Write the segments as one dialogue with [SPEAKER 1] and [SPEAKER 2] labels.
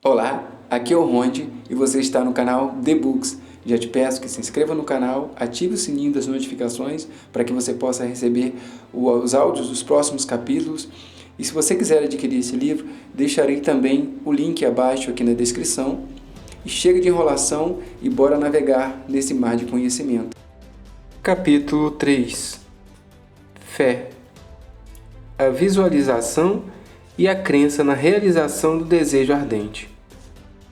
[SPEAKER 1] Olá, aqui é o Ronde e você está no canal The Books. Já te peço que se inscreva no canal, ative o sininho das notificações para que você possa receber os áudios dos próximos capítulos. E se você quiser adquirir esse livro, deixarei também o link abaixo aqui na descrição. E chega de enrolação e bora navegar nesse mar de conhecimento. Capítulo 3. Fé. A visualização e a crença na realização do desejo ardente.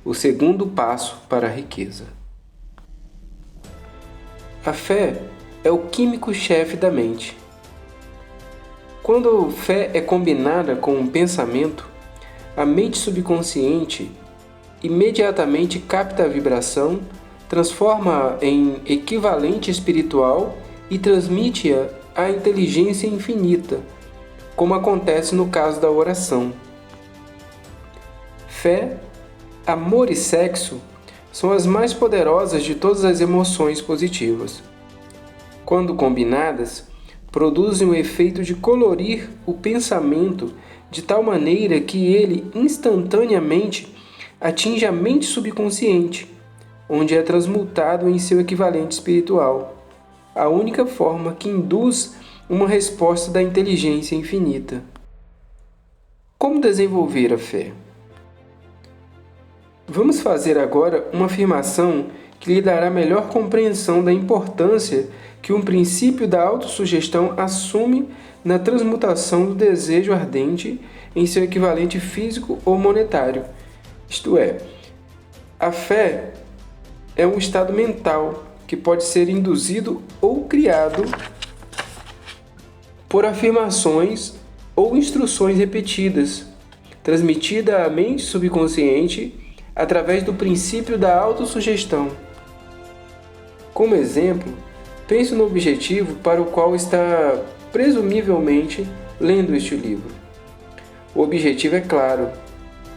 [SPEAKER 1] O segundo passo para a riqueza. A fé é o químico-chefe da mente. Quando a fé é combinada com um pensamento, a mente subconsciente imediatamente capta a vibração, transforma-a em equivalente espiritual e transmite-a à inteligência infinita, como acontece no caso da oração. Fé, amor e sexo são as mais poderosas de todas as emoções positivas. Quando combinadas, produzem o efeito de colorir o pensamento de tal maneira que ele instantaneamente atinge a mente subconsciente, onde é transmutado em seu equivalente espiritual, a única forma que induz uma resposta da inteligência infinita. Como desenvolver a fé? Vamos fazer agora uma afirmação que lhe dará melhor compreensão da importância que um princípio da autossugestão assume na transmutação do desejo ardente em seu equivalente físico ou monetário. Isto é, a fé é um estado mental que pode ser induzido ou criado por afirmações ou instruções repetidas, transmitida à mente subconsciente através do princípio da autossugestão. Como exemplo, pense no objetivo para o qual está presumivelmente lendo este livro. O objetivo é claro: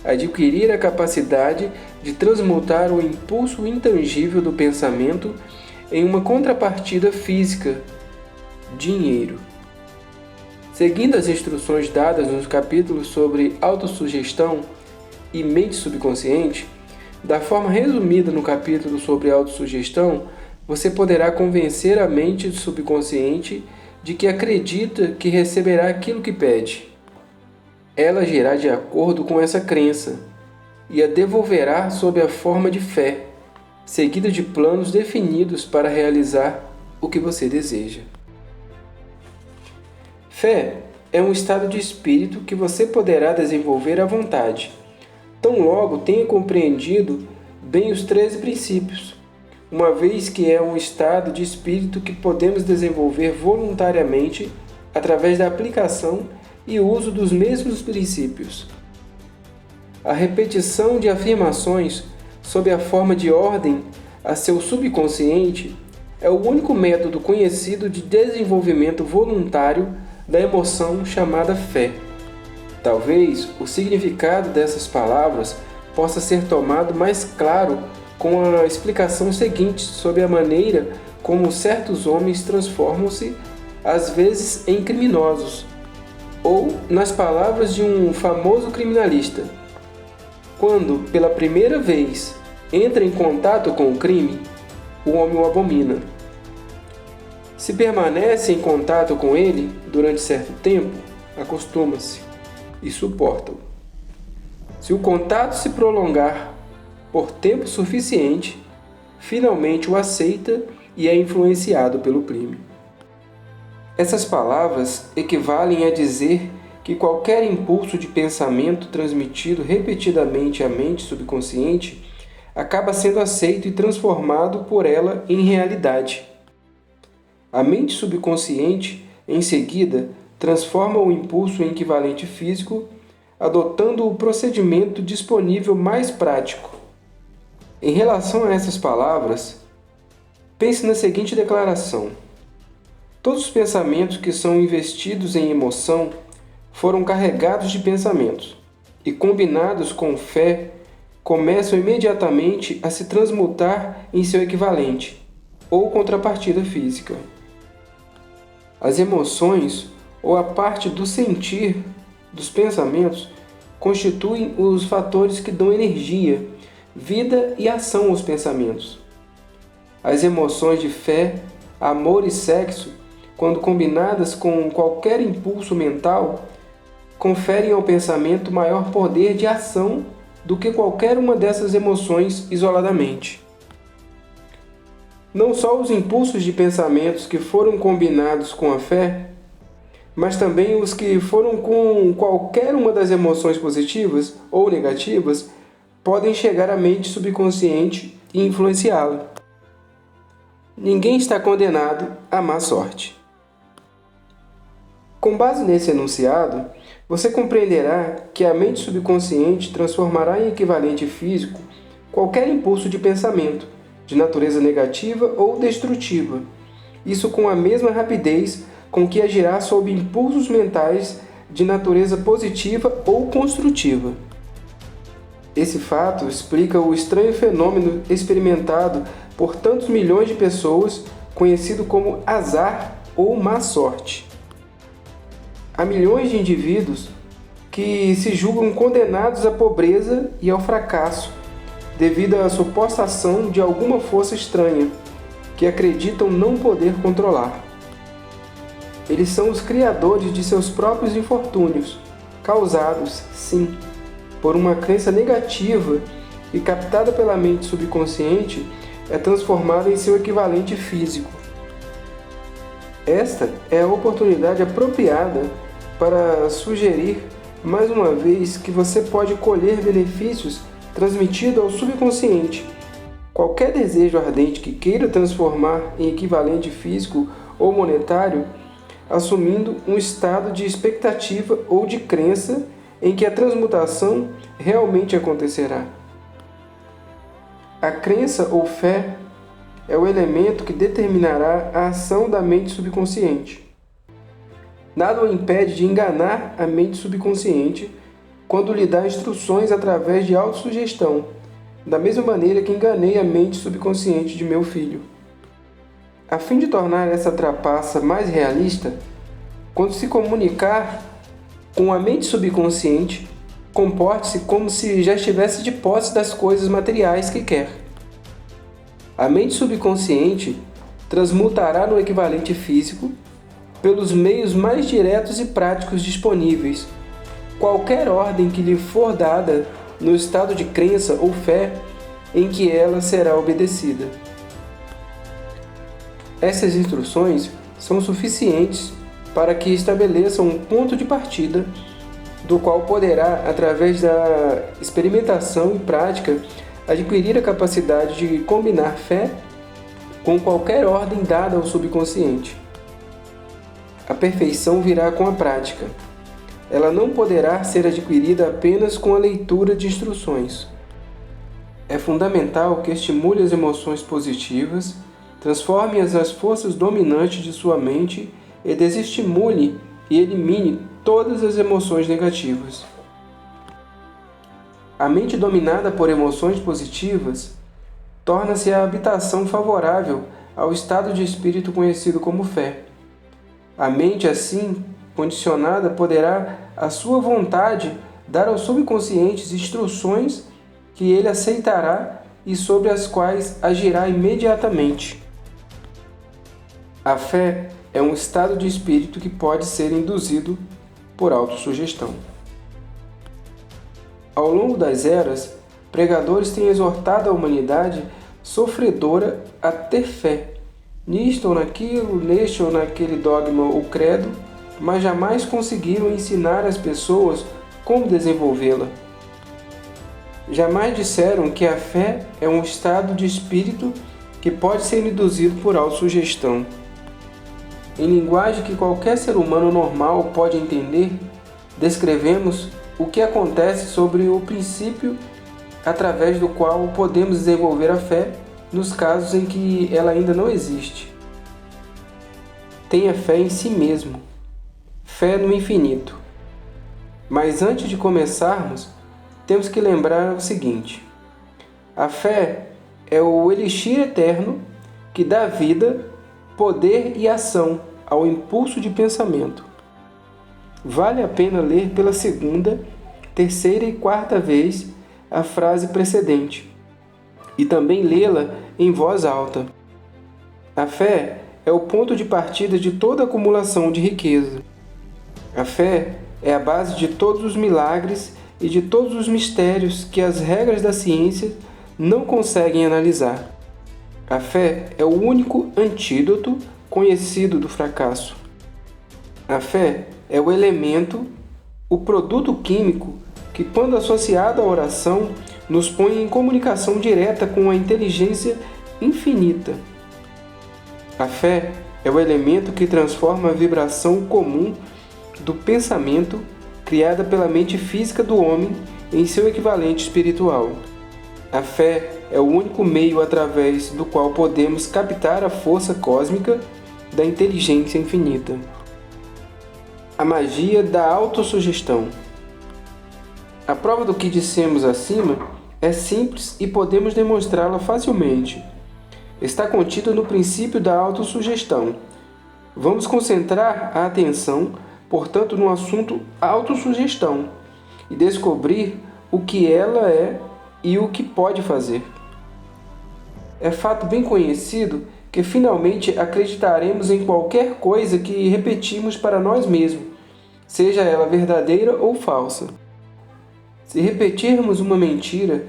[SPEAKER 1] adquirir a capacidade de transmutar o impulso intangível do pensamento em uma contrapartida física, dinheiro. Seguindo as instruções dadas nos capítulos sobre autossugestão e mente subconsciente, da forma resumida no capítulo sobre autossugestão, você poderá convencer a mente subconsciente de que acredita que receberá aquilo que pede. Ela agirá de acordo com essa crença e a devolverá sob a forma de fé, seguida de planos definidos para realizar o que você deseja. Fé é um estado de espírito que você poderá desenvolver à vontade, tão logo tenha compreendido bem os 13 princípios, uma vez que é um estado de espírito que podemos desenvolver voluntariamente através da aplicação e uso dos mesmos princípios. A repetição de afirmações sob a forma de ordem a seu subconsciente é o único método conhecido de desenvolvimento voluntário da emoção chamada fé. Talvez o significado dessas palavras possa ser tomado mais claro com a explicação seguinte sobre a maneira como certos homens transformam-se, às vezes, em criminosos, ou nas palavras de um famoso criminalista: quando, pela primeira vez, entra em contato com o crime, o homem o abomina. Se permanece em contato com ele durante certo tempo, acostuma-se e suporta-o. Se o contato se prolongar por tempo suficiente, finalmente o aceita e é influenciado pelo crime. Essas palavras equivalem a dizer que qualquer impulso de pensamento transmitido repetidamente à mente subconsciente acaba sendo aceito e transformado por ela em realidade. A mente subconsciente, em seguida, transforma o impulso em equivalente físico, adotando o procedimento disponível mais prático. Em relação a essas palavras, pense na seguinte declaração: todos os pensamentos que são investidos em emoção foram carregados de pensamentos e, combinados com fé, começam imediatamente a se transmutar em seu equivalente ou contrapartida física. As emoções, ou a parte do sentir dos pensamentos, constituem os fatores que dão energia, vida e ação aos pensamentos. As emoções de fé, amor e sexo, quando combinadas com qualquer impulso mental, conferem ao pensamento maior poder de ação do que qualquer uma dessas emoções isoladamente. Não só os impulsos de pensamentos que foram combinados com a fé, mas também os que foram com qualquer uma das emoções positivas ou negativas podem chegar à mente subconsciente e influenciá-la. Ninguém está condenado à má sorte. Com base nesse enunciado, você compreenderá que a mente subconsciente transformará em equivalente físico qualquer impulso de pensamento, de natureza negativa ou destrutiva, isso com a mesma rapidez com que agirá sob impulsos mentais de natureza positiva ou construtiva. Esse fato explica o estranho fenômeno experimentado por tantos milhões de pessoas, conhecido como azar ou má sorte. Há milhões de indivíduos que se julgam condenados à pobreza e ao fracasso devido à suposta ação de alguma força estranha que acreditam não poder controlar. Eles são os criadores de seus próprios infortúnios, causados, sim, por uma crença negativa e captada pela mente subconsciente é transformada em seu equivalente físico. Esta é a oportunidade apropriada para sugerir mais uma vez que você pode colher benefícios transmitidos ao subconsciente. Qualquer desejo ardente que queira transformar em equivalente físico ou monetário, assumindo um estado de expectativa ou de crença em que a transmutação realmente acontecerá. A crença ou fé é o elemento que determinará a ação da mente subconsciente. Nada o impede de enganar a mente subconsciente quando lhe dá instruções através de autossugestão, da mesma maneira que enganei a mente subconsciente de meu filho. A fim de tornar essa trapaça mais realista, quando se comunicar com a mente subconsciente, comporte-se como se já estivesse de posse das coisas materiais que quer. A mente subconsciente transmutará no equivalente físico pelos meios mais diretos e práticos disponíveis qualquer ordem que lhe for dada no estado de crença ou fé em que ela será obedecida. Essas instruções são suficientes para que estabeleça um ponto de partida do qual poderá, através da experimentação e prática, adquirir a capacidade de combinar fé com qualquer ordem dada ao subconsciente. A perfeição virá com a prática. Ela não poderá ser adquirida apenas com a leitura de instruções. É fundamental que estimule as emoções positivas, transforme-as nas forças dominantes de sua mente e desestimule e elimine todas as emoções negativas. A mente dominada por emoções positivas torna-se a habitação favorável ao estado de espírito conhecido como fé. A mente, assim, condicionada, poderá, à sua vontade, dar ao subconsciente instruções que ele aceitará e sobre as quais agirá imediatamente. A fé é um estado de espírito que pode ser induzido por autossugestão. Ao longo das eras, pregadores têm exortado a humanidade sofredora a ter fé, nisto ou naquilo, neste ou naquele dogma ou credo, mas jamais conseguiram ensinar às pessoas como desenvolvê-la. Jamais disseram que a fé é um estado de espírito que pode ser induzido por autossugestão. Em linguagem que qualquer ser humano normal pode entender, descrevemos o que acontece sobre o princípio através do qual podemos desenvolver a fé nos casos em que ela ainda não existe. Tenha fé em si mesmo, fé no infinito. Mas antes de começarmos, temos que lembrar o seguinte: a fé é o elixir eterno que dá vida, poder e ação ao impulso de pensamento. Vale a pena ler pela segunda, terceira e quarta vez a frase precedente e também lê-la em voz alta. A fé é o ponto de partida de toda acumulação de riqueza. A fé é a base de todos os milagres e de todos os mistérios que as regras da ciência não conseguem analisar. A fé é o único antídoto conhecido do fracasso. A fé é o elemento, o produto químico que, quando associado à oração, nos põe em comunicação direta com a inteligência infinita. A fé é o elemento que transforma a vibração comum do pensamento criada pela mente física do homem em seu equivalente espiritual. A fé é o único meio através do qual podemos captar a força cósmica da inteligência infinita. A magia da autossugestão. A prova do que dissemos acima é simples e podemos demonstrá-la facilmente. Está contida no princípio da autossugestão. Vamos concentrar a atenção, portanto, no assunto autossugestão e descobrir o que ela é e o que pode fazer. É fato bem conhecido que finalmente acreditaremos em qualquer coisa que repetimos para nós mesmos, seja ela verdadeira ou falsa. Se repetirmos uma mentira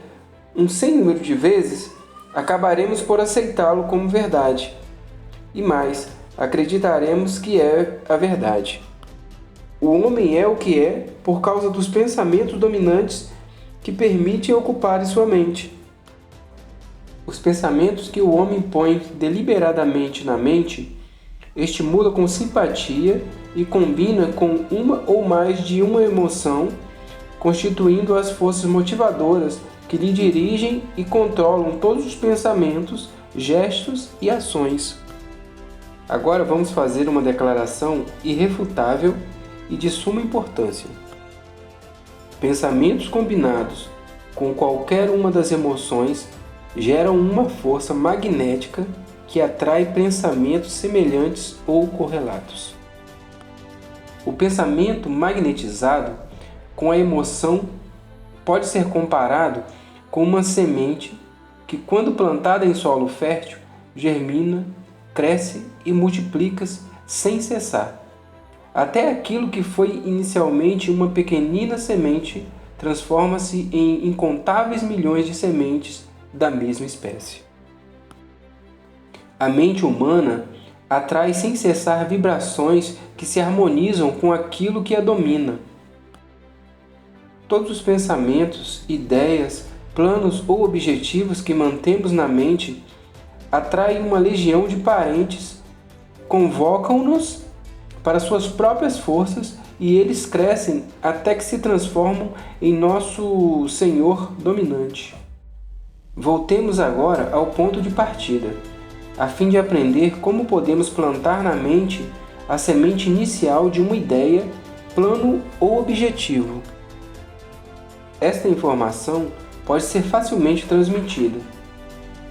[SPEAKER 1] um sem número de vezes, acabaremos por aceitá-lo como verdade. E mais, acreditaremos que é a verdade. O homem é o que é por causa dos pensamentos dominantes que permitem ocupar sua mente. Os pensamentos que o homem põe deliberadamente na mente estimula com simpatia e combina com uma ou mais de uma emoção, constituindo as forças motivadoras que lhe dirigem e controlam todos os pensamentos, gestos e ações. Agora vamos fazer uma declaração irrefutável e de suma importância. Pensamentos combinados com qualquer uma das emoções geram uma força magnética que atrai pensamentos semelhantes ou correlatos. O pensamento magnetizado com a emoção pode ser comparado com uma semente que, quando plantada em solo fértil, germina, cresce e multiplica-se sem cessar. Até aquilo que foi inicialmente uma pequenina semente transforma-se em incontáveis milhões de sementes da mesma espécie. A mente humana atrai sem cessar vibrações que se harmonizam com aquilo que a domina. Todos os pensamentos, ideias, planos ou objetivos que mantemos na mente atraem uma legião de parentes, convocam-nos para suas próprias forças e eles crescem até que se transformam em nosso senhor dominante. Voltemos agora ao ponto de partida, a fim de aprender como podemos plantar na mente a semente inicial de uma ideia, plano ou objetivo. Esta informação pode ser facilmente transmitida.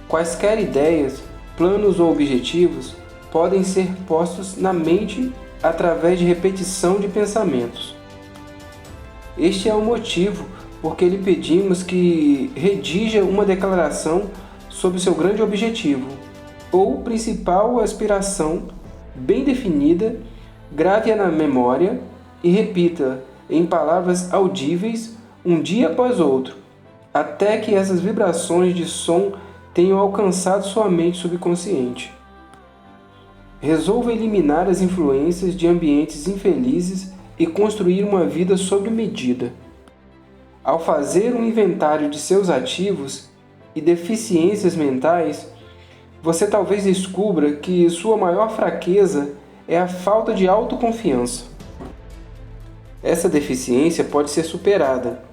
[SPEAKER 1] Quaisquer ideias, planos ou objetivos podem ser postos na mente através de repetição de pensamentos. Este é o motivo por que lhe pedimos que redija uma declaração sobre seu grande objetivo ou principal aspiração bem definida, grave-a na memória e repita em palavras audíveis um dia após outro, até que essas vibrações de som tenham alcançado sua mente subconsciente. Resolva eliminar as influências de ambientes infelizes e construir uma vida sob medida. Ao fazer um inventário de seus ativos e deficiências mentais, você talvez descubra que sua maior fraqueza é a falta de autoconfiança. Essa deficiência pode ser superada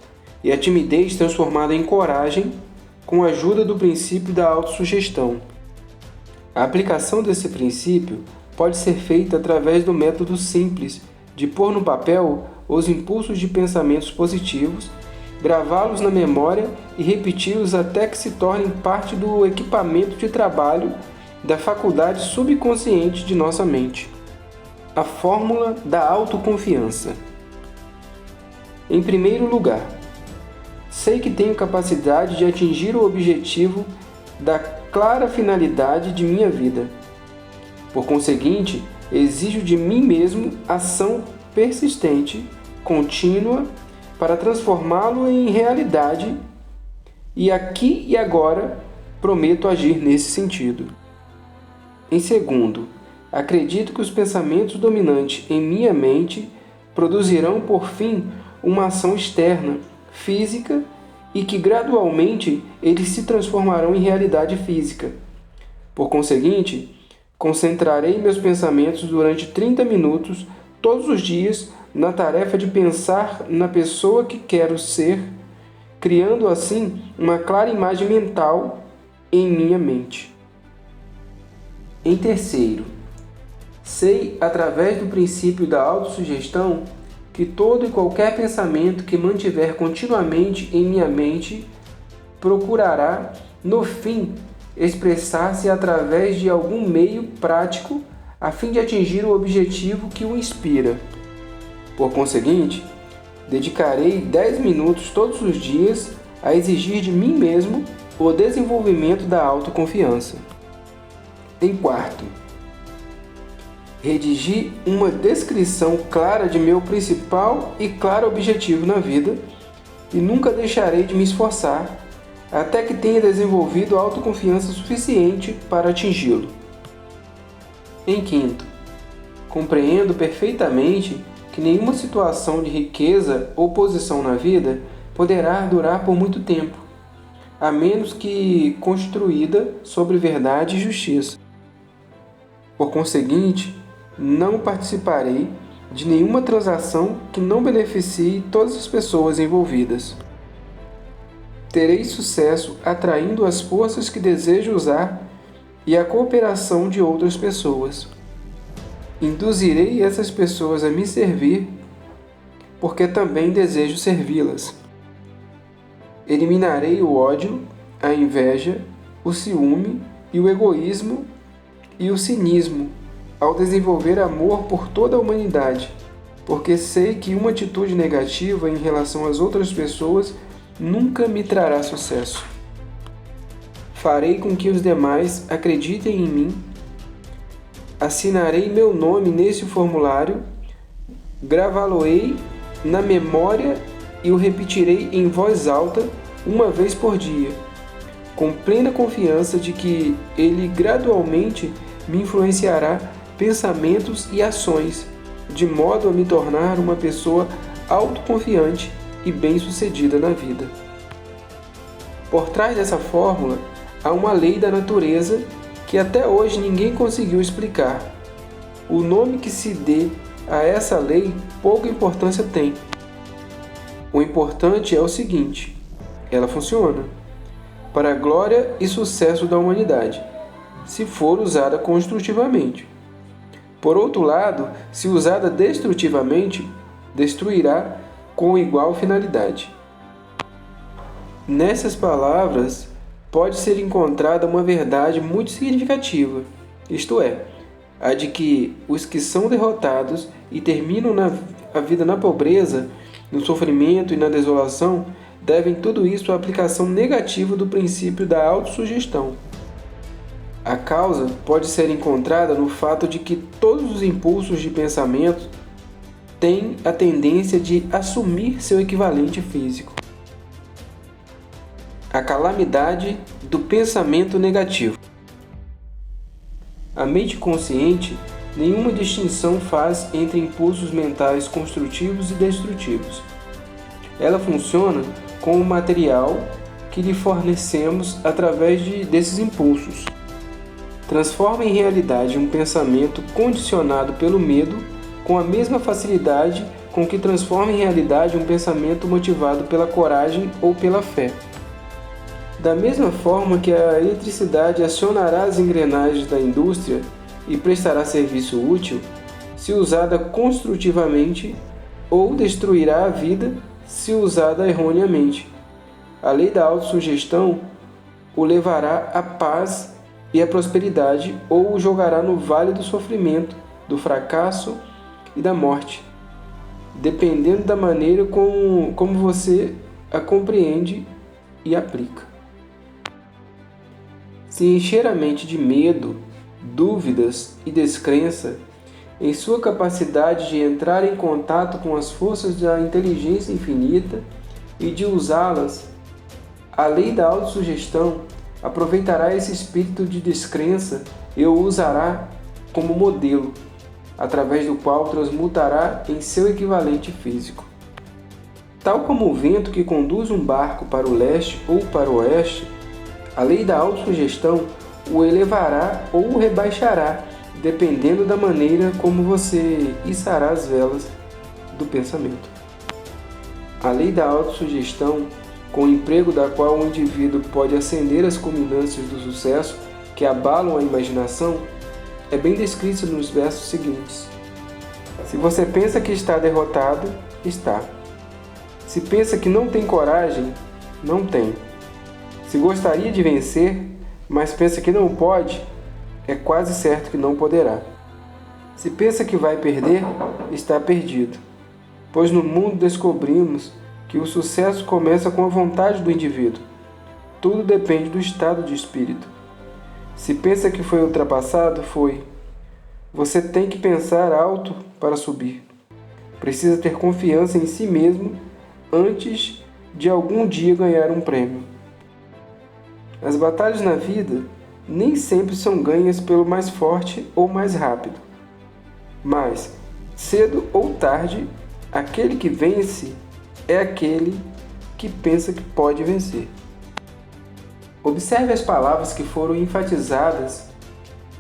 [SPEAKER 1] e a timidez transformada em coragem com a ajuda do princípio da autossugestão. A aplicação desse princípio pode ser feita através do método simples de pôr no papel os impulsos de pensamentos positivos, gravá-los na memória e repeti-los até que se tornem parte do equipamento de trabalho da faculdade subconsciente de nossa mente. A fórmula da autoconfiança. Em primeiro lugar, sei que tenho capacidade de atingir o objetivo da clara finalidade de minha vida. Por conseguinte, exijo de mim mesmo ação persistente, contínua, para transformá-lo em realidade, e aqui e agora prometo agir nesse sentido. Em segundo, acredito que os pensamentos dominantes em minha mente produzirão por fim uma ação externa, física, e que gradualmente eles se transformarão em realidade física. Por conseguinte, concentrarei meus pensamentos durante 30 minutos todos os dias na tarefa de pensar na pessoa que quero ser, criando assim uma clara imagem mental em minha mente. Em terceiro, sei através do princípio da autossugestão que todo e qualquer pensamento que mantiver continuamente em minha mente procurará, no fim, expressar-se através de algum meio prático a fim de atingir o objetivo que o inspira. Por conseguinte, dedicarei 10 minutos todos os dias a exigir de mim mesmo o desenvolvimento da autoconfiança. Em quarto, redigi uma descrição clara de meu principal e claro objetivo na vida e nunca deixarei de me esforçar até que tenha desenvolvido autoconfiança suficiente para atingi-lo. Em quinto, compreendo perfeitamente que nenhuma situação de riqueza ou posição na vida poderá durar por muito tempo, a menos que construída sobre verdade e justiça. Por conseguinte, não participarei de nenhuma transação que não beneficie todas as pessoas envolvidas. Terei sucesso atraindo as forças que desejo usar e a cooperação de outras pessoas. Induzirei essas pessoas a me servir, porque também desejo servi-las. Eliminarei o ódio, a inveja, o ciúme e o egoísmo e o cinismo, ao desenvolver amor por toda a humanidade, porque sei que uma atitude negativa em relação às outras pessoas nunca me trará sucesso. Farei com que os demais acreditem em mim, assinarei meu nome nesse formulário, gravá-lo-ei na memória e o repetirei em voz alta uma vez por dia, com plena confiança de que ele gradualmente me influenciará pensamentos e ações, de modo a me tornar uma pessoa autoconfiante e bem-sucedida na vida. Por trás dessa fórmula, há uma lei da natureza que até hoje ninguém conseguiu explicar. O nome que se dê a essa lei pouca importância tem. O importante é o seguinte: ela funciona para a glória e sucesso da humanidade, se for usada construtivamente. Por outro lado, se usada destrutivamente, destruirá com igual finalidade. Nessas palavras, pode ser encontrada uma verdade muito significativa, isto é, a de que os que são derrotados e terminam a vida na pobreza, no sofrimento e na desolação, devem tudo isso à aplicação negativa do princípio da autossugestão. A causa pode ser encontrada no fato de que todos os impulsos de pensamento têm a tendência de assumir seu equivalente físico. A calamidade do pensamento negativo. A mente consciente nenhuma distinção faz entre impulsos mentais construtivos e destrutivos. Ela funciona com o material que lhe fornecemos através desses impulsos. Transforma em realidade um pensamento condicionado pelo medo com a mesma facilidade com que transforma em realidade um pensamento motivado pela coragem ou pela fé. Da mesma forma que a eletricidade acionará as engrenagens da indústria e prestará serviço útil, se usada construtivamente, ou destruirá a vida se usada erroneamente. A lei da autossugestão o levará à paz e à prosperidade, ou o jogará no vale do sofrimento, do fracasso e da morte, dependendo da maneira como você a compreende e aplica. Se encher a mente de medo, dúvidas e descrença em sua capacidade de entrar em contato com as forças da inteligência infinita e de usá-las, a lei da autossugestão aproveitará esse espírito de descrença e o usará como modelo, através do qual transmutará em seu equivalente físico. Tal como o vento que conduz um barco para o leste ou para o oeste, a lei da autossugestão o elevará ou o rebaixará, dependendo da maneira como você içará as velas do pensamento. A lei da autossugestão, com o emprego da qual o indivíduo pode ascender às culminâncias do sucesso que abalam a imaginação, é bem descrita nos versos seguintes. Se você pensa que está derrotado, está. Se pensa que não tem coragem, não tem. Se gostaria de vencer, mas pensa que não pode, é quase certo que não poderá. Se pensa que vai perder, está perdido. Pois no mundo descobrimos que o sucesso começa com a vontade do indivíduo. Tudo depende do estado de espírito. Se pensa que foi ultrapassado, foi. Você tem que pensar alto para subir. Precisa ter confiança em si mesmo antes de algum dia ganhar um prêmio. As batalhas na vida nem sempre são ganhas pelo mais forte ou mais rápido. Mas, cedo ou tarde, aquele que vence é aquele que pensa que pode vencer. Observe as palavras que foram enfatizadas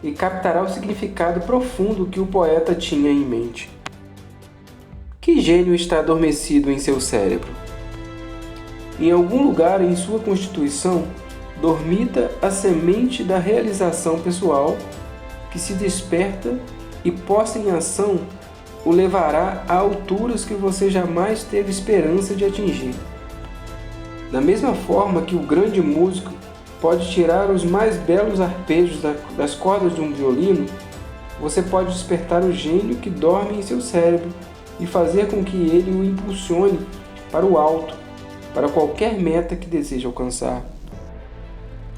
[SPEAKER 1] e captará o significado profundo que o poeta tinha em mente. Que gênio está adormecido em seu cérebro? Em algum lugar em sua constituição, dormita a semente da realização pessoal que se desperta e posta em ação o levará a alturas que você jamais teve esperança de atingir. Da mesma forma que o grande músico pode tirar os mais belos arpejos das cordas de um violino, você pode despertar o gênio que dorme em seu cérebro e fazer com que ele o impulsione para o alto, para qualquer meta que deseja alcançar.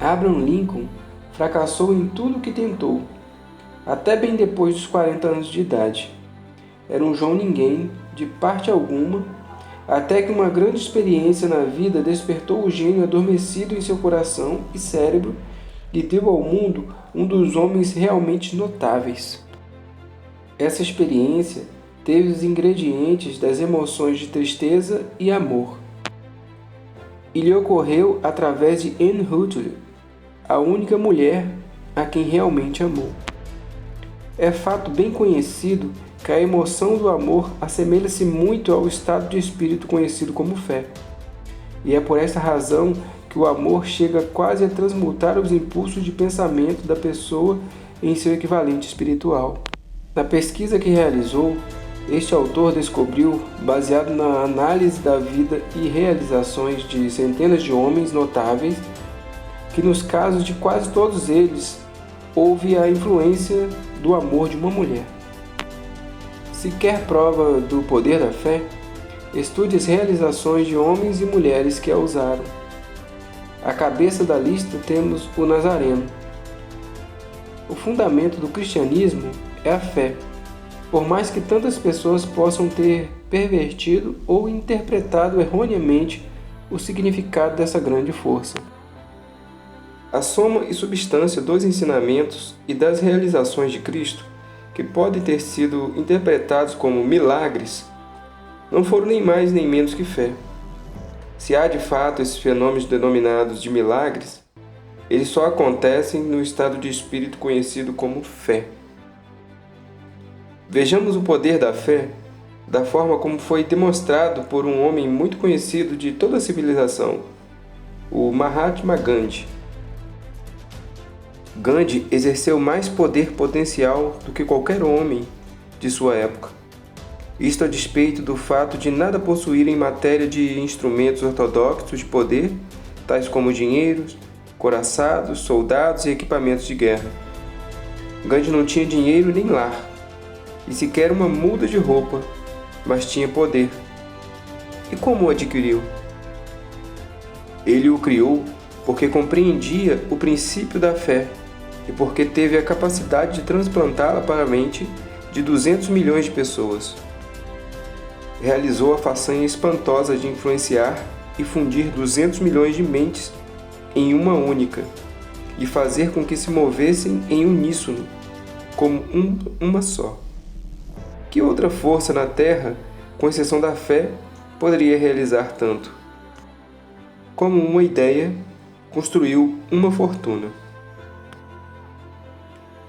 [SPEAKER 1] Abraham Lincoln fracassou em tudo o que tentou, até bem depois dos 40 anos de idade. Era um João Ninguém, de parte alguma, até que uma grande experiência na vida despertou o gênio adormecido em seu coração e cérebro e deu ao mundo um dos homens realmente notáveis. Essa experiência teve os ingredientes das emoções de tristeza e amor. E lhe ocorreu através de Anne Hathaway, a única mulher a quem realmente amou. É fato bem conhecido que a emoção do amor assemelha-se muito ao estado de espírito conhecido como fé. E é por essa razão que o amor chega quase a transmutar os impulsos de pensamento da pessoa em seu equivalente espiritual. Na pesquisa que realizou, este autor descobriu, baseado na análise da vida e realizações de centenas de homens notáveis, que nos casos de quase todos eles houve a influência do amor de uma mulher. Se quer prova do poder da fé, estude as realizações de homens e mulheres que a usaram. À cabeça da lista temos o Nazareno. O fundamento do cristianismo é a fé, por mais que tantas pessoas possam ter pervertido ou interpretado erroneamente o significado dessa grande força. A soma e substância dos ensinamentos e das realizações de Cristo, que podem ter sido interpretados como milagres, não foram nem mais nem menos que fé. Se há de fato esses fenômenos denominados de milagres, eles só acontecem no estado de espírito conhecido como fé. Vejamos o poder da fé da forma como foi demonstrado por um homem muito conhecido de toda a civilização, o Mahatma Gandhi. Gandhi exerceu mais poder potencial do que qualquer homem de sua época. Isto a despeito do fato de nada possuir em matéria de instrumentos ortodoxos de poder, tais como dinheiros, couraçados, soldados e equipamentos de guerra. Gandhi não tinha dinheiro nem lar, e sequer uma muda de roupa, mas tinha poder. E como o adquiriu? Ele o criou porque compreendia o princípio da fé e porque teve a capacidade de transplantá-la para a mente de 200 milhões de pessoas. Realizou a façanha espantosa de influenciar e fundir 200 milhões de mentes em uma única e fazer com que se movessem em uníssono, como uma só. Que outra força na Terra, com exceção da fé, poderia realizar tanto? Como uma ideia, construiu uma fortuna.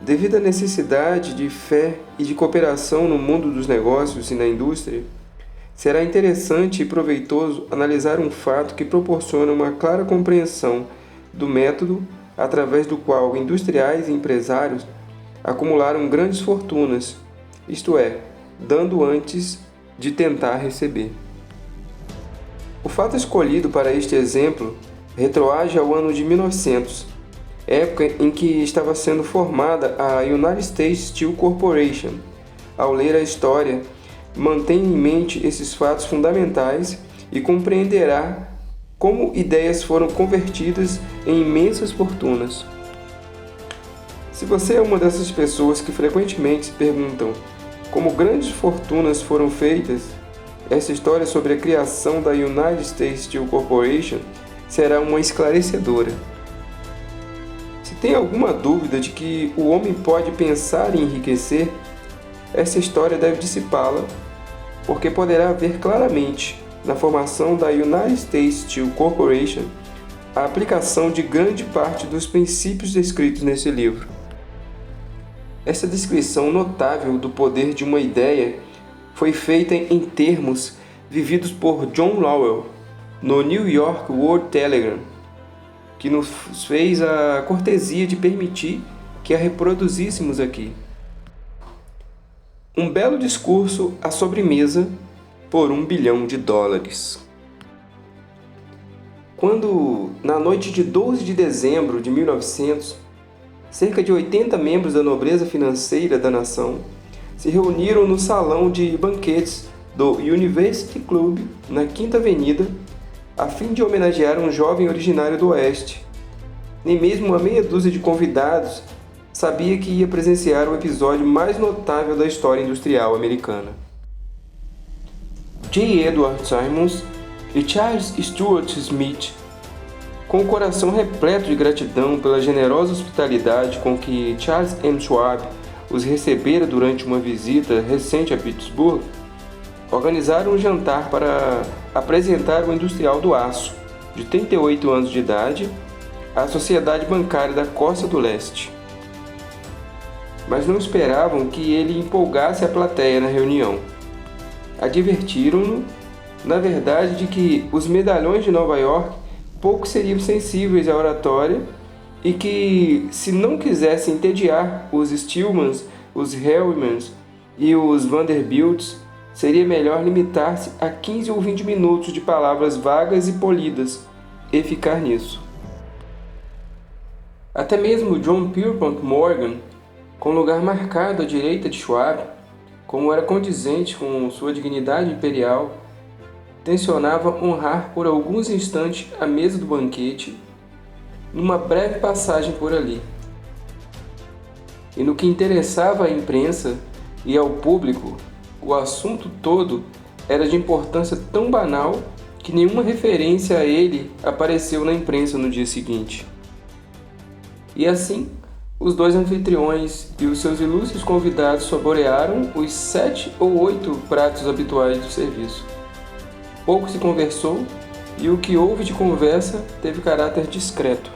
[SPEAKER 1] Devido à necessidade de fé e de cooperação no mundo dos negócios e na indústria, será interessante e proveitoso analisar um fato que proporciona uma clara compreensão do método através do qual industriais e empresários acumularam grandes fortunas, isto é, dando antes de tentar receber. O fato escolhido para este exemplo retroage ao ano de 1900, época em que estava sendo formada a United States Steel Corporation. Ao ler a história, mantenha em mente esses fatos fundamentais e compreenderá como ideias foram convertidas em imensas fortunas. Se você é uma dessas pessoas que frequentemente se perguntam como grandes fortunas foram feitas, essa história sobre a criação da United States Steel Corporation será uma esclarecedora. Se tem alguma dúvida de que o homem pode pensar em enriquecer, essa história deve dissipá-la, porque poderá ver claramente na formação da United States Steel Corporation a aplicação de grande parte dos princípios descritos nesse livro. Essa descrição notável do poder de uma ideia foi feita em termos vividos por John Lowell no New York World Telegram, que nos fez a cortesia de permitir que a reproduzíssemos aqui. Um belo discurso à sobremesa por $1 bilhão. Quando, na noite de 12 de dezembro de 1900, cerca de 80 membros da nobreza financeira da nação se reuniram no salão de banquetes do University Club, na Quinta Avenida, a fim de homenagear um jovem originário do Oeste. Nem mesmo uma meia dúzia de convidados sabia que ia presenciar o episódio mais notável da história industrial americana. J. Edward Simons e Charles Stuart Smith, com o coração repleto de gratidão pela generosa hospitalidade com que Charles M. Schwab os recebera durante uma visita recente a Pittsburgh, organizaram um jantar para apresentar o industrial do aço, de 38 anos de idade, à Sociedade Bancária da Costa do Leste. Mas não esperavam que ele empolgasse a plateia na reunião. Advertiram-no, na verdade, de que os medalhões de Nova York pouco seriam sensíveis à oratória e que, se não quisessem entediar os Stillmans, os Hellmans e os Vanderbilts, seria melhor limitar-se a 15 ou 20 minutos de palavras vagas e polidas e ficar nisso. Até mesmo John Pierpont Morgan, com lugar marcado à direita de Schwab, como era condizente com sua dignidade imperial, tencionava honrar por alguns instantes a mesa do banquete, numa breve passagem por ali. E no que interessava à imprensa e ao público, o assunto todo era de importância tão banal que nenhuma referência a ele apareceu na imprensa no dia seguinte. E assim, os dois anfitriões e os seus ilustres convidados saborearam os 7 ou 8 pratos habituais do serviço. Pouco se conversou e o que houve de conversa teve caráter discreto.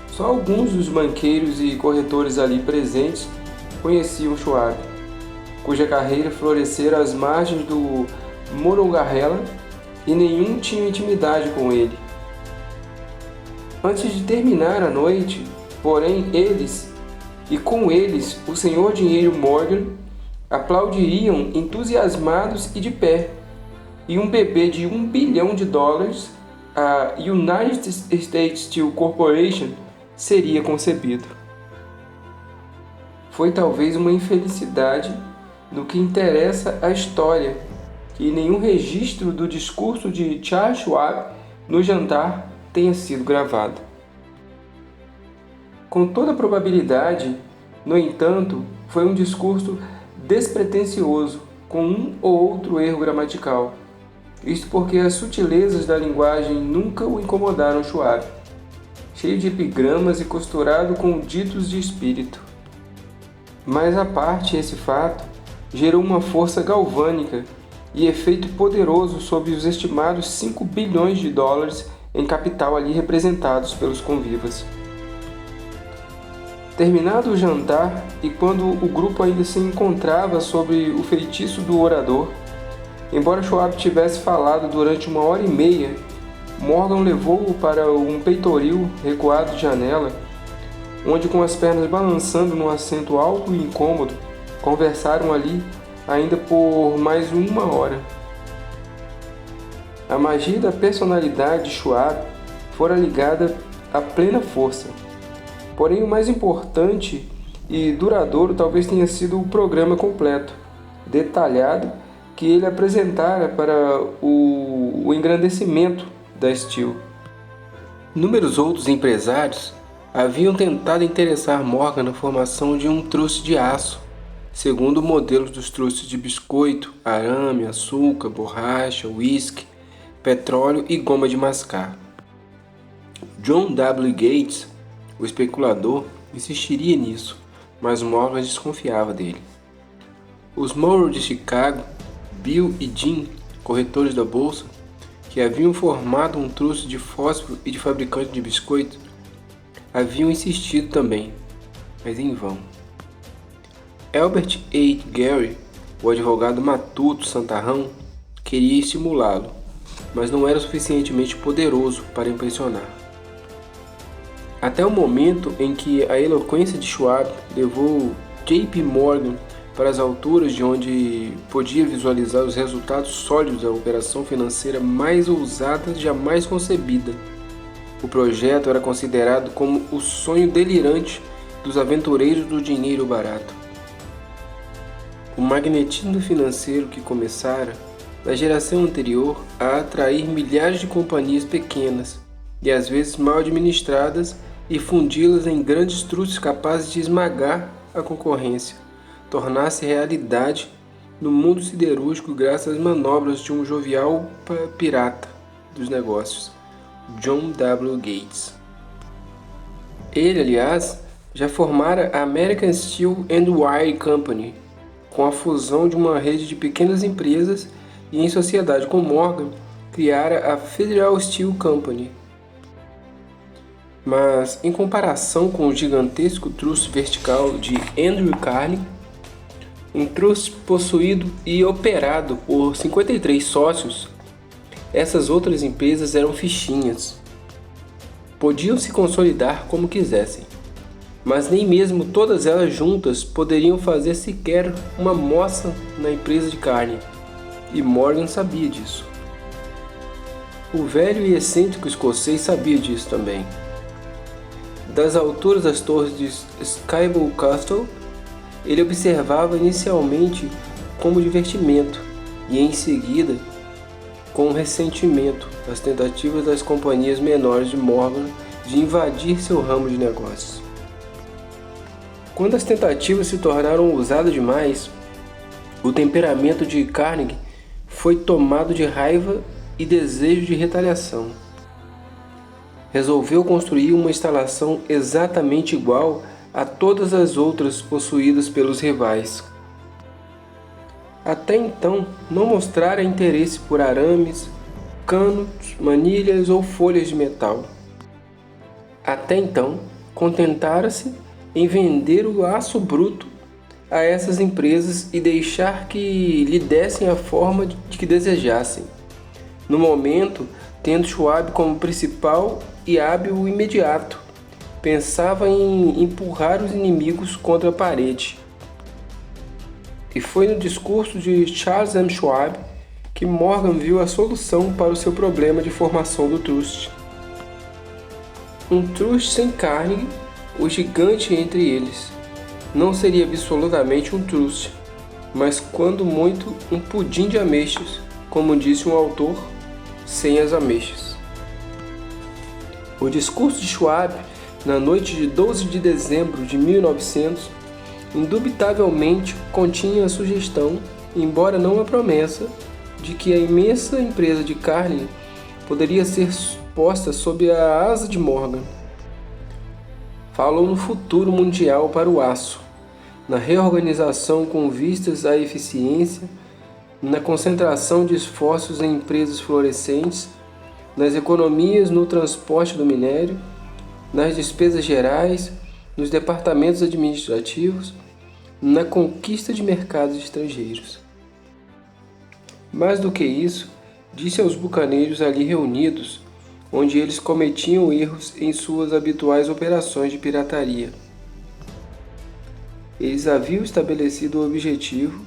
[SPEAKER 1] Só alguns dos banqueiros e corretores ali presentes conheciam Schwab, cuja carreira florescera às margens do Monongahela, e nenhum tinha intimidade com ele. Antes de terminar a noite, porém, eles, e com eles o senhor Dinheiro Morgan, aplaudiriam entusiasmados e de pé, e um bebê de $1 bilhão, a United States Steel Corporation, seria concebido. Foi talvez uma infelicidade no que interessa à história, que nenhum registro do discurso de Charles Schwab no jantar tenha sido gravada. Com toda probabilidade, no entanto, foi um discurso despretensioso, com um ou outro erro gramatical. Isto porque as sutilezas da linguagem nunca o incomodaram Schwab, cheio de epigramas e costurado com ditos de espírito. Mas à parte esse fato, gerou uma força galvânica e efeito poderoso sobre os estimados 5 bilhões de dólares em capital ali representados pelos convivas. Terminado o jantar e quando o grupo ainda se encontrava sobre o feitiço do orador, embora Schwab tivesse falado durante 1h30, Morgan levou-o para um peitoril recuado de janela, onde com as pernas balançando num assento alto e incômodo, conversaram ali ainda por mais 1 hora. A magia da personalidade de Schwab fora ligada à plena força. Porém, o mais importante e duradouro talvez tenha sido o programa completo, detalhado, que ele apresentara para o engrandecimento da Steel. Inúmeros outros empresários haviam tentado interessar Morgan na formação de um truste de aço, segundo o modelo dos trustes de biscoito, arame, açúcar, borracha, uísque, petróleo e goma de mascar. John W. Gates, o especulador, insistiria nisso, mas Morgan desconfiava dele. Os Monroe de Chicago, Bill e Jim, corretores da bolsa, que haviam formado um truste de fósforo e de fabricante de biscoito, haviam insistido também, mas em vão. Albert A. Gary, o advogado matuto santarrão, queria estimulá-lo, mas não era suficientemente poderoso para impressionar. Até o momento em que a eloquência de Schwab levou J.P. Morgan para as alturas de onde podia visualizar os resultados sólidos da operação financeira mais ousada jamais concebida. O projeto era considerado como o sonho delirante dos aventureiros do dinheiro barato. O magnetismo financeiro que começara, na geração anterior, a atrair milhares de companhias pequenas e às vezes mal administradas e fundi-las em grandes trustes capazes de esmagar a concorrência, tornar-se realidade no mundo siderúrgico graças às manobras de um jovial pirata dos negócios, John W. Gates. Ele, aliás, já formara a American Steel and Wire Company, com a fusão de uma rede de pequenas empresas e, em sociedade com Morgan, criara a Federal Steel Company. Mas, em comparação com o gigantesco truste vertical de Andrew Carnegie, um truste possuído e operado por 53 sócios, essas outras empresas eram fichinhas. Podiam se consolidar como quisessem, mas nem mesmo todas elas juntas poderiam fazer sequer uma moça na empresa de Carnegie, e Morgan sabia disso. O velho e excêntrico escocês sabia disso também. Das alturas das torres de Skyball Castle, ele observava inicialmente como divertimento e em seguida com ressentimento as tentativas das companhias menores de Morgan de invadir seu ramo de negócios. Quando as tentativas se tornaram ousadas demais, o temperamento de Carnegie foi tomado de raiva e desejo de retaliação. Resolveu construir uma instalação exatamente igual a todas as outras possuídas pelos rivais. Até então, não mostrara interesse por arames, canos, manilhas ou folhas de metal. Até então, contentara-se em vender o aço bruto a essas empresas e deixar que lhe dessem a forma de que desejassem. No momento, tendo Schwab como principal e hábil imediato, pensava em empurrar os inimigos contra a parede. E foi no discurso de Charles M. Schwab que Morgan viu a solução para o seu problema de formação do truste. Um truste sem Carnegie, o gigante entre eles, não seria absolutamente um truste, mas quando muito um pudim de ameixas, como disse um autor, sem as ameixas. O discurso de Schwab, na noite de 12 de dezembro de 1900, indubitavelmente continha a sugestão, embora não a promessa, de que a imensa empresa de Carnegie poderia ser posta sob a asa de Morgan. Falou no futuro mundial para o aço, na reorganização com vistas à eficiência, na concentração de esforços em empresas florescentes, nas economias no transporte do minério, nas despesas gerais, nos departamentos administrativos, na conquista de mercados estrangeiros. Mais do que isso, disse aos bucaneiros ali reunidos, onde eles cometiam erros em suas habituais operações de pirataria. Eles haviam estabelecido o objetivo,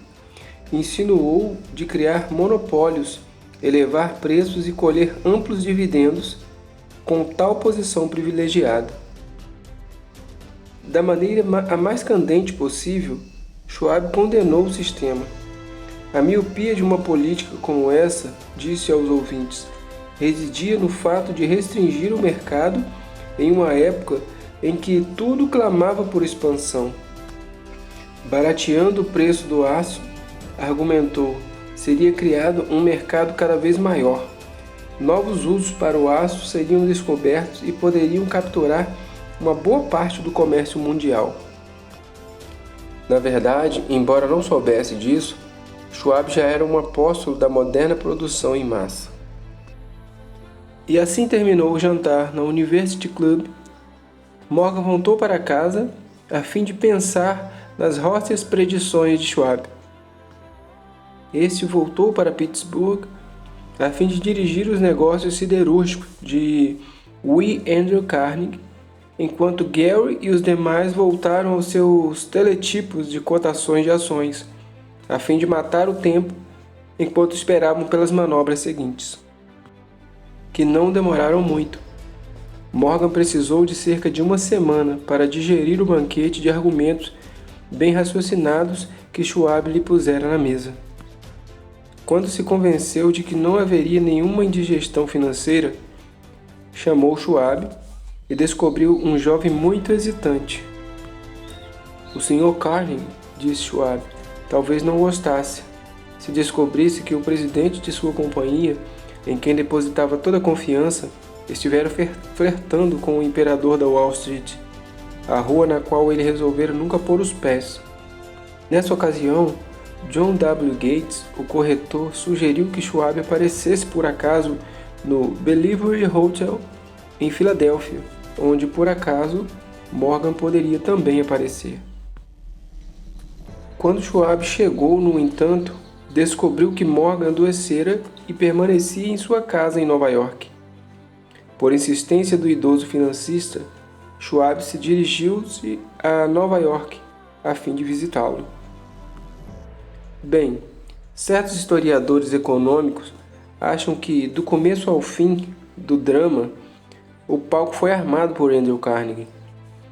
[SPEAKER 1] insinuou de criar monopólios, elevar preços e colher amplos dividendos com tal posição privilegiada. Da maneira a mais candente possível, Schwab condenou o sistema. A miopia de uma política como essa, disse aos ouvintes, residia no fato de restringir o mercado em uma época em que tudo clamava por expansão. Barateando o preço do aço, argumentou, seria criado um mercado cada vez maior. Novos usos para o aço seriam descobertos e poderiam capturar uma boa parte do comércio mundial. Na verdade, embora não soubesse disso, Schwab já era um apóstolo da moderna produção em massa. E assim terminou o jantar na University Club. Morgan voltou para casa a fim de pensar nas rósteas predições de Schwab. Este voltou para Pittsburgh a fim de dirigir os negócios siderúrgicos de W. Andrew Carnegie, enquanto Gary e os demais voltaram aos seus teletipos de cotações de ações, a fim de matar o tempo enquanto esperavam pelas manobras seguintes, que não demoraram muito. Morgan precisou de cerca de uma semana para digerir o banquete de argumentos bem raciocinados que Schwab lhe pusera na mesa. Quando se convenceu de que não haveria nenhuma indigestão financeira, chamou Schwab e descobriu um jovem muito hesitante. O Sr. Carnegie, disse Schwab, talvez não gostasse se descobrisse que o presidente de sua companhia, em quem depositava toda a confiança, estivera flertando com o imperador da Wall Street, a rua na qual ele resolvera nunca pôr os pés. Nessa ocasião, John W. Gates, o corretor, sugeriu que Schwab aparecesse por acaso no Belvedere Hotel em Filadélfia, onde por acaso Morgan poderia também aparecer. Quando Schwab chegou, no entanto, descobriu que Morgan adoecera e permanecia em sua casa em Nova York. Por insistência do idoso financista, Schwab se dirigiu-se a Nova York a fim de visitá-lo. Bem, certos historiadores econômicos acham que, do começo ao fim do drama, o palco foi armado por Andrew Carnegie,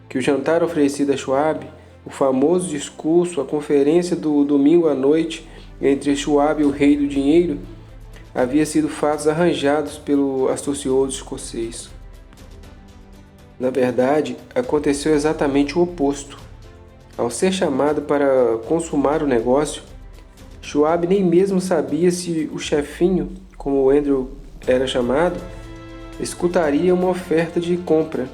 [SPEAKER 1] que o jantar oferecido a Schwab, o famoso discurso, a conferência do domingo à noite entre Schwab e o rei do dinheiro, havia sido fatos arranjados pelo astucioso escocês. Na verdade, aconteceu exatamente o oposto. Ao ser chamado para consumar o negócio, Schwab nem mesmo sabia se o chefinho, como Andrew era chamado, escutaria uma oferta de compra,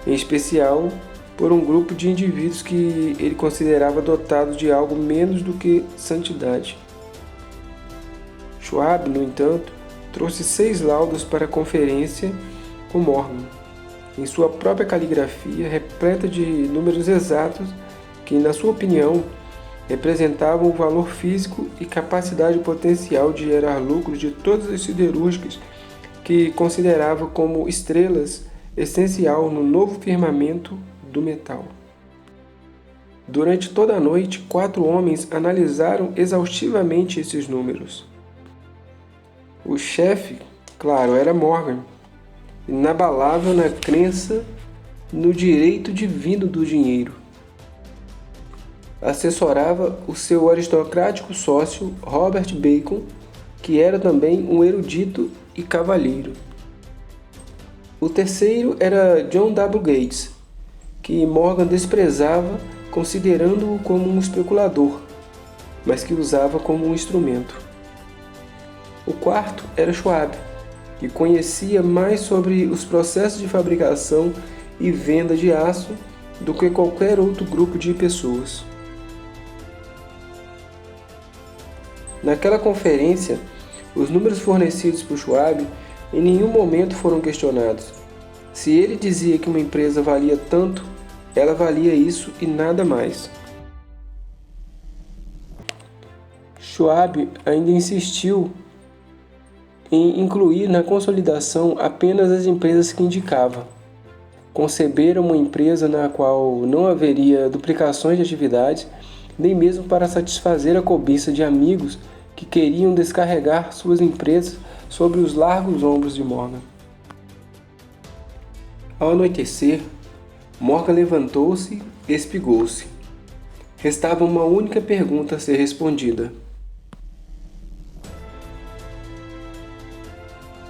[SPEAKER 1] em especial por um grupo de indivíduos que ele considerava dotados de algo menos do que santidade. Schwab, no entanto, trouxe 6 laudos para a conferência com Morgan, em sua própria caligrafia, repleta de números exatos que, na sua opinião, representavam o valor físico e capacidade potencial de gerar lucros de todas as siderúrgicas que considerava como estrelas essencial no novo firmamento do metal. Durante toda a noite, 4 homens analisaram exaustivamente esses números. O chefe, claro, era Morgan, inabalável na crença no direito divino do dinheiro. Assessorava o seu aristocrático sócio Robert Bacon, que era também um erudito e cavalheiro. O terceiro era John W. Gates, que Morgan desprezava considerando-o como um especulador, mas que usava como um instrumento. O quarto era Schwab, que conhecia mais sobre os processos de fabricação e venda de aço do que qualquer outro grupo de pessoas. Naquela conferência, os números fornecidos por Schwab em nenhum momento foram questionados. Se ele dizia que uma empresa valia tanto, ela valia isso e nada mais. Schwab ainda insistiu em incluir na consolidação apenas as empresas que indicava. Concebera uma empresa na qual não haveria duplicações de atividades, nem mesmo para satisfazer a cobiça de amigos que queriam descarregar suas empresas sobre os largos ombros de Morgan. Ao anoitecer, Morgan levantou-se e espigou-se. Restava uma única pergunta a ser respondida.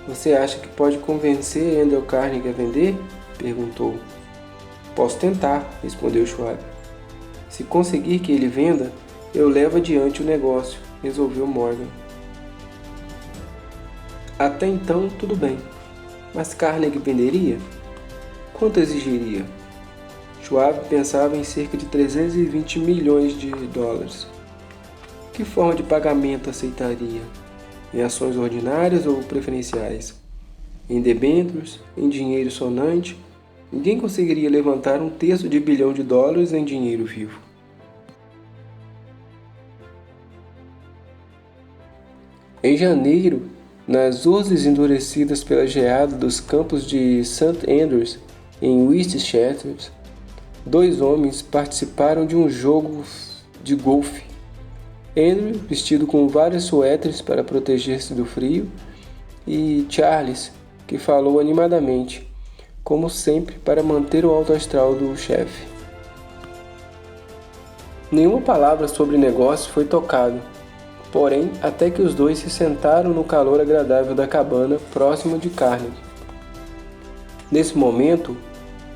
[SPEAKER 1] Você acha que pode convencer Andrew Carnegie a vender? Perguntou. Posso tentar, respondeu Schwab. Se conseguir que ele venda, eu levo adiante o negócio, resolveu Morgan. Até então, tudo bem. Mas Carnegie venderia? Quanto exigiria? Schwab pensava em cerca de 320 milhões de dólares. Que forma de pagamento aceitaria? Em ações ordinárias ou preferenciais? Em debêntures? Em dinheiro sonante? Ninguém conseguiria levantar $1/3 de bilhão em dinheiro vivo. Em janeiro, nas urzes endurecidas pela geada dos campos de St. Andrews, em Westchester, 2 homens participaram de um jogo de golfe. Andrew, vestido com vários suéteres para proteger-se do frio, e Charles, que falou animadamente, como sempre, para manter o alto astral do chefe. Nenhuma palavra sobre negócio foi tocada, porém, até que os dois se sentaram no calor agradável da cabana próximo de Carnegie. Nesse momento,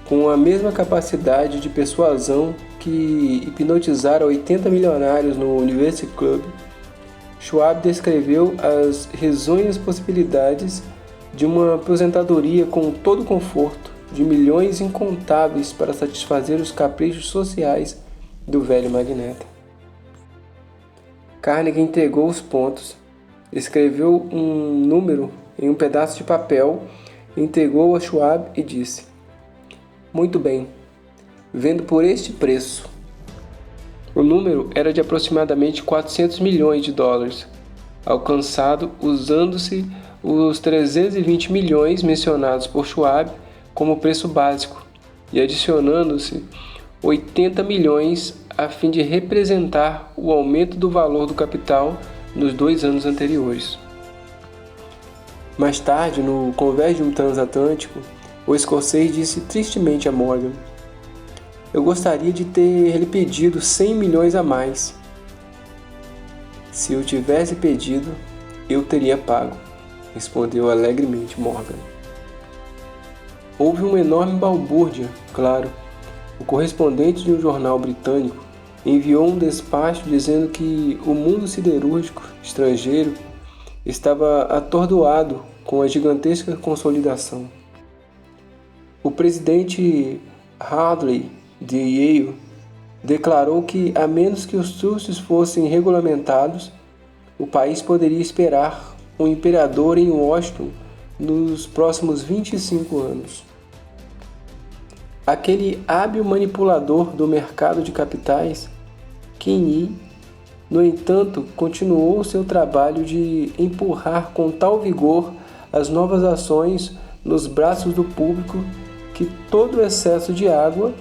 [SPEAKER 1] com a mesma capacidade de persuasão que hipnotizara 80 milionários no University Club, Schwab descreveu as risonhas possibilidades de uma aposentadoria com todo o conforto de milhões incontáveis para satisfazer os caprichos sociais do velho magnata. Carnegie entregou os pontos, escreveu um número em um pedaço de papel, entregou a Schwab e disse: "Muito bem, vendo por este preço." O número era de aproximadamente 400 milhões de dólares, alcançado usando-se os 320 milhões mencionados por Schwab como preço básico e adicionando-se 80 milhões a fim de representar o aumento do valor do capital nos 2 anos anteriores. Mais tarde, no convés transatlântico, o escocês disse tristemente a Morgan: "Eu gostaria de ter lhe pedido 100 milhões a mais. Se eu tivesse pedido, eu teria pago", respondeu alegremente Morgan. Houve uma enorme balbúrdia, claro. O correspondente de um jornal britânico enviou um despacho dizendo que o mundo siderúrgico estrangeiro estava atordoado com a gigantesca consolidação. O presidente Hartley de Yale declarou que, a menos que os trustes fossem regulamentados, o país poderia esperar um imperador em Washington nos próximos 25 anos. Aquele hábil manipulador do mercado de capitais, Ken Yi, no entanto, continuou seu trabalho de empurrar com tal vigor as novas ações nos braços do público que todo o excesso de água,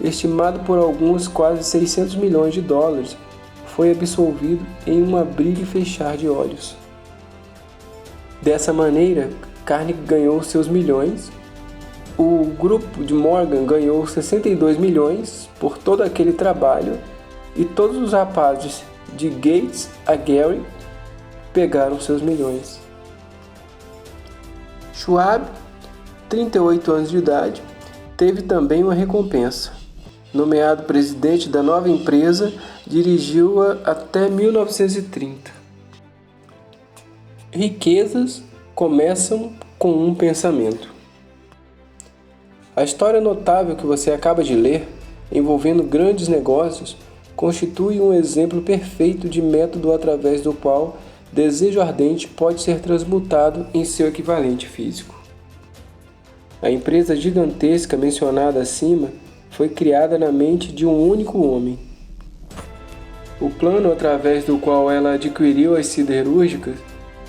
[SPEAKER 1] estimado por alguns quase 600 milhões de dólares, foi absolvido em um abrir e fechar de olhos. Dessa maneira, Carnegie ganhou seus milhões, o grupo de Morgan ganhou 62 milhões por todo aquele trabalho e todos os rapazes, de Gates a Gary, pegaram seus milhões. Schwab 38 anos de idade, teve também uma recompensa. Nomeado presidente da nova empresa, dirigiu-a até 1930. Riquezas começam com um pensamento. A história notável que você acaba de ler, envolvendo grandes negócios, constitui um exemplo perfeito de método através do qual desejo ardente pode ser transmutado em seu equivalente físico. A empresa gigantesca mencionada acima foi criada na mente de um único homem. O plano através do qual ela adquiriu as siderúrgicas,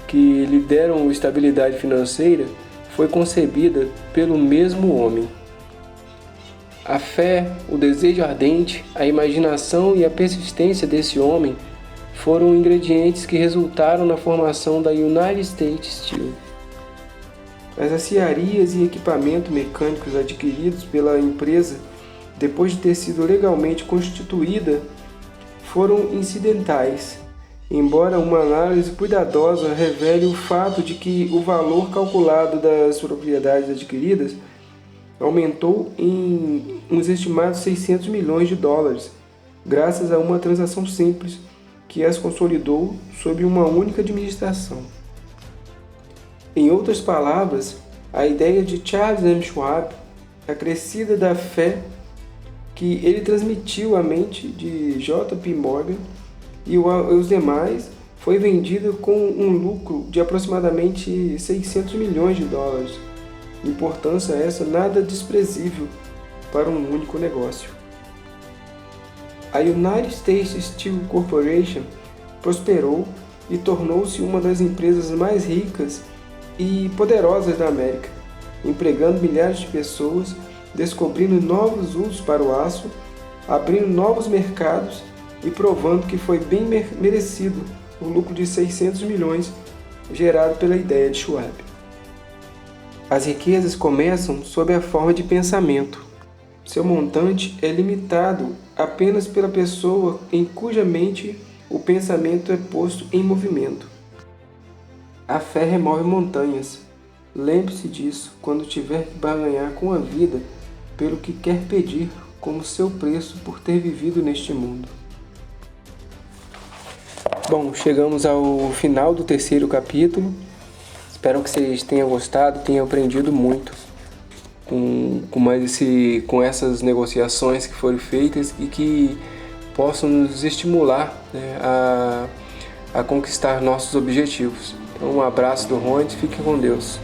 [SPEAKER 1] que lhe deram estabilidade financeira, foi concebida pelo mesmo homem. A fé, o desejo ardente, a imaginação e a persistência desse homem foram ingredientes que resultaram na formação da United States Steel. As aciarias e equipamentos mecânicos adquiridos pela empresa, depois de ter sido legalmente constituída, foram incidentais, embora uma análise cuidadosa revele o fato de que o valor calculado das propriedades adquiridas aumentou em uns estimados 600 milhões de dólares, graças a uma transação simples que as consolidou sob uma única administração. Em outras palavras, a ideia de Charles M. Schwab, acrescida da fé que ele transmitiu à mente de J. P. Morgan e os demais, foi vendida com um lucro de aproximadamente 600 milhões de dólares. Importância essa nada desprezível para um único negócio. A United States Steel Corporation prosperou e tornou-se uma das empresas mais ricas e poderosas da América, empregando milhares de pessoas, descobrindo novos usos para o aço, abrindo novos mercados e provando que foi bem merecido o lucro de 600 milhões gerado pela ideia de Schwab. As riquezas começam sob a forma de pensamento. Seu montante é limitado apenas pela pessoa em cuja mente o pensamento é posto em movimento. A fé remove montanhas. Lembre-se disso quando tiver que barganhar com a vida pelo que quer pedir como seu preço por ter vivido neste mundo. Bom, chegamos ao final do terceiro capítulo. Espero que vocês tenham gostado, tenham aprendido muito com essas negociações que foram feitas e que possam nos estimular, né, a conquistar nossos objetivos. Então, um abraço do Ronde, fique com Deus.